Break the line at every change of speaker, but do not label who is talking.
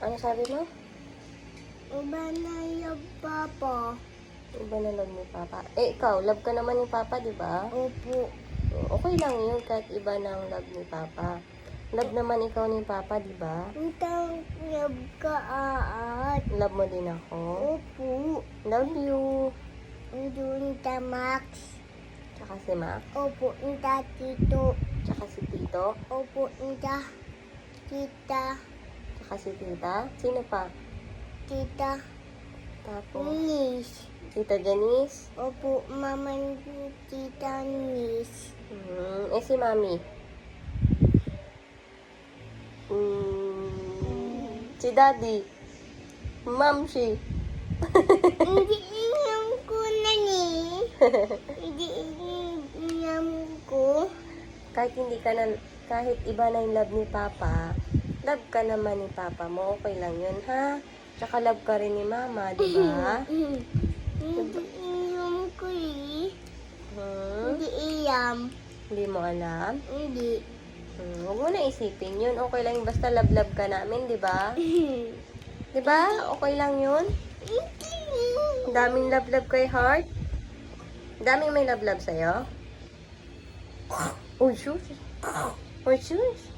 Ano sabi mo?
Iba na yung papa.
Iba na love ni Papa. Eh, ikaw, love ka naman ni Papa, di ba?
Opo.
Okay lang yun kahit iba ng love ni Papa. Love naman ikaw ni Papa, di ba?
Itang love ka aat.
Love mo din ako.
Opo.
Love you.
Ito nita Max.
Tsaka si Mac.
Opo nita Tito.
Tsaka si Tito.
Opo nita Tita.
Tsaka si Tita. Sino pa?
Tita
Tapos,
Nis.
Tita Janice.
Opo mama ni Tita Nis.
Eh, si Mami. Si Daddy. Mamsi.
Hindi inyam ko na ni. Hindi inyam ko.
Kahit kahit iba na yung love ni Papa, love ka naman ni Papa mo. Okay lang yun, ha? Tsaka love ka rin ni Mama, di ba?
Hindi inyam ko eh.
Hmm?
Hindi iyam.
Hindi mo alam?
Hindi.
Huwag mo na isipin yun. Okay lang yun. Basta love-love ka namin, di ba? Di ba? Okay lang yun. Ang daming love-love kay Heart. Ang daming may love-love sa'yo. Uy, shoes. Uy, shoes.